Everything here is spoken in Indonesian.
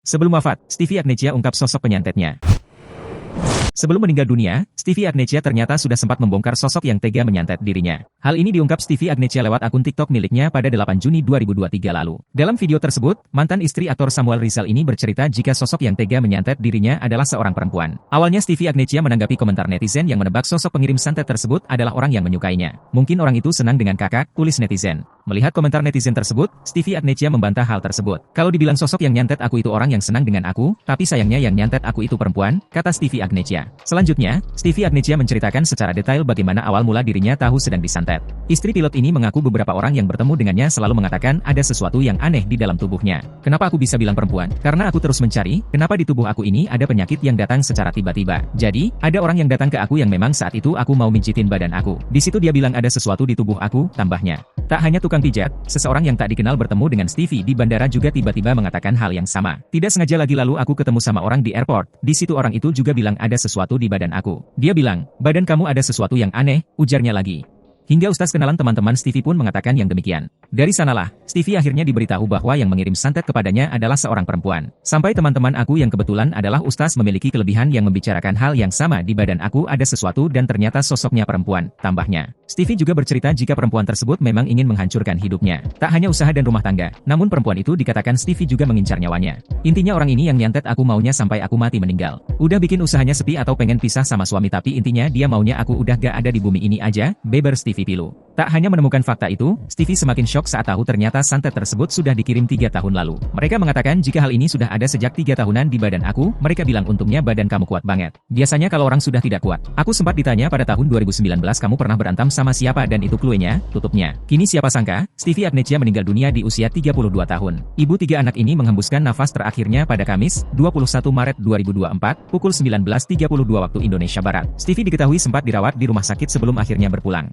Sebelum wafat, Stevie Agnecia ungkap sosok penyantetnya. Sebelum meninggal dunia, Stevie Agnecia ternyata sudah sempat membongkar sosok yang tega menyantet dirinya. Hal ini diungkap Stevie Agnecia lewat akun TikTok miliknya pada 8 Juni 2023 lalu. Dalam video tersebut, mantan istri aktor Samuel Rizal ini bercerita jika sosok yang tega menyantet dirinya adalah seorang perempuan. Awalnya Stevie Agnecia menanggapi komentar netizen yang menebak sosok pengirim santet tersebut adalah orang yang menyukainya. Mungkin orang itu senang dengan kakak, tulis netizen. Melihat komentar netizen tersebut, Stevie Agnecia membantah hal tersebut. Kalau dibilang sosok yang nyantet aku itu orang yang senang dengan aku, tapi sayangnya yang nyantet aku itu perempuan, kata Stevie Agnecia. Selanjutnya, Stevie Agnecia menceritakan secara detail bagaimana awal mula dirinya tahu sedang disantet. Istri pilot ini mengaku beberapa orang yang bertemu dengannya selalu mengatakan ada sesuatu yang aneh di dalam tubuhnya. Kenapa aku bisa bilang perempuan? Karena aku terus mencari, kenapa di tubuh aku ini ada penyakit yang datang secara tiba-tiba. Jadi, ada orang yang datang ke aku yang memang saat itu aku mau mijitin badan aku. Di situ dia bilang ada sesuatu di tubuh aku, tambahnya. Tak hanya tukang pijat, seseorang yang tak dikenal bertemu dengan Stevie di bandara juga tiba-tiba mengatakan hal yang sama. Tidak sengaja lagi lalu aku ketemu sama orang di airport. Di situ orang itu juga bilang ada sesuatu di badan aku. Dia bilang, badan kamu ada sesuatu yang aneh, ujarnya lagi. Hingga ustaz kenalan teman-teman Stevie pun mengatakan yang demikian. Dari sanalah, Stevie akhirnya diberitahu bahwa yang mengirim santet kepadanya adalah seorang perempuan. Sampai teman-teman aku yang kebetulan adalah ustaz memiliki kelebihan yang membicarakan hal yang sama di badan aku ada sesuatu dan ternyata sosoknya perempuan, tambahnya. Stevie juga bercerita jika perempuan tersebut memang ingin menghancurkan hidupnya. Tak hanya usaha dan rumah tangga, namun perempuan itu dikatakan Stevie juga mengincar nyawanya. Intinya orang ini yang nyantet aku maunya sampai aku mati meninggal. Udah bikin usahanya sepi atau pengen pisah sama suami tapi intinya dia maunya aku udah gak ada di bumi ini aja, beber Stevie pilu. Tak hanya menemukan fakta itu, Stevie semakin syok saat tahu ternyata santet tersebut sudah dikirim 3 tahun lalu. Mereka mengatakan jika hal ini sudah ada sejak 3 tahunan di badan aku, mereka bilang untungnya badan kamu kuat banget. Biasanya kalau orang sudah tidak kuat. Aku sempat ditanya pada tahun 2019 kamu pernah berantem sama siapa dan itu cluenya, tutupnya. Kini siapa sangka, Stevie Agnecia meninggal dunia di usia 32 tahun. Ibu 3 anak ini menghembuskan nafas terakhirnya pada Kamis, 21 Maret 2024, pukul 19.32 waktu Indonesia Barat. Stevie diketahui sempat dirawat di rumah sakit sebelum akhirnya berpulang.